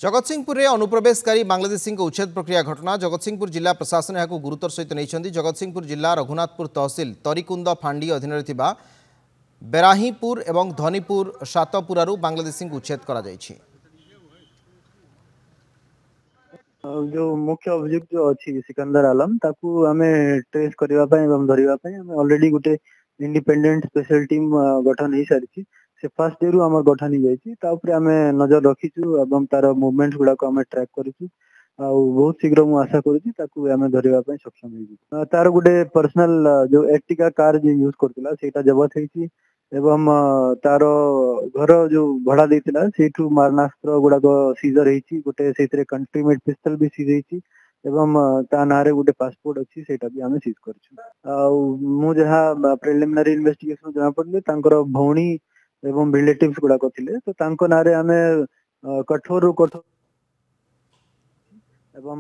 जगतसिंहपुर में अनुप्रवेशकारी बांग्लादेशी उच्छेद प्रक्रिया घटना जगतसिंहपुर जिला प्रशासन यहाँ गुरुतर सहित नहीं। जगतसिंहपुर जिला रघुनाथपुर तहसिल तरीकुंद फांडी अधीन बेराहीपुर और धनीपुर सातपुरारू बांग्लादेशी उच्छेद करा जायछि। जो मुख्य अभियुक्त जो अच्छी सिकंदर आलम ताकू आमे ट्रेस करबा पई एवं धरिबा पई आमे ऑलरेडी गुटे इंडिपेंडेंट स्पेशल टीम गठन हो सारी से फर्स्ट डे रु हमर गठन हो जायछि। ता ऊपर आमे नजर रखिछु एवं तार मूवमेंट गुडा को आमे ट्रैक करिछु आ बहुत शीघ्र मु आशा करूछि ताकू आमे धरिबा पई सक्षम होइछु। तार गुटे पर्सनल जो एर्टिगा कार जे यूज करथिला सेटा जबत हेछि एवं तार घर जो भड़ा देथिला सेठू मारणास्त्र गुडा को सीजर हेछि। गोटे सेतरे कंट्री मेड पिस्तल भी सीज हेछि एवं ता नारे गोटे पासपोर्ट अछि सेटा भी हमें सीज करछु। आ मु जहा प्रिलिमिनरी इन्वेस्टिगेशन जहा पड़ले तांकर भौणी एवं रिलेटिव्स गुडा को थिले तो तांको नारे हमें कठोर एवं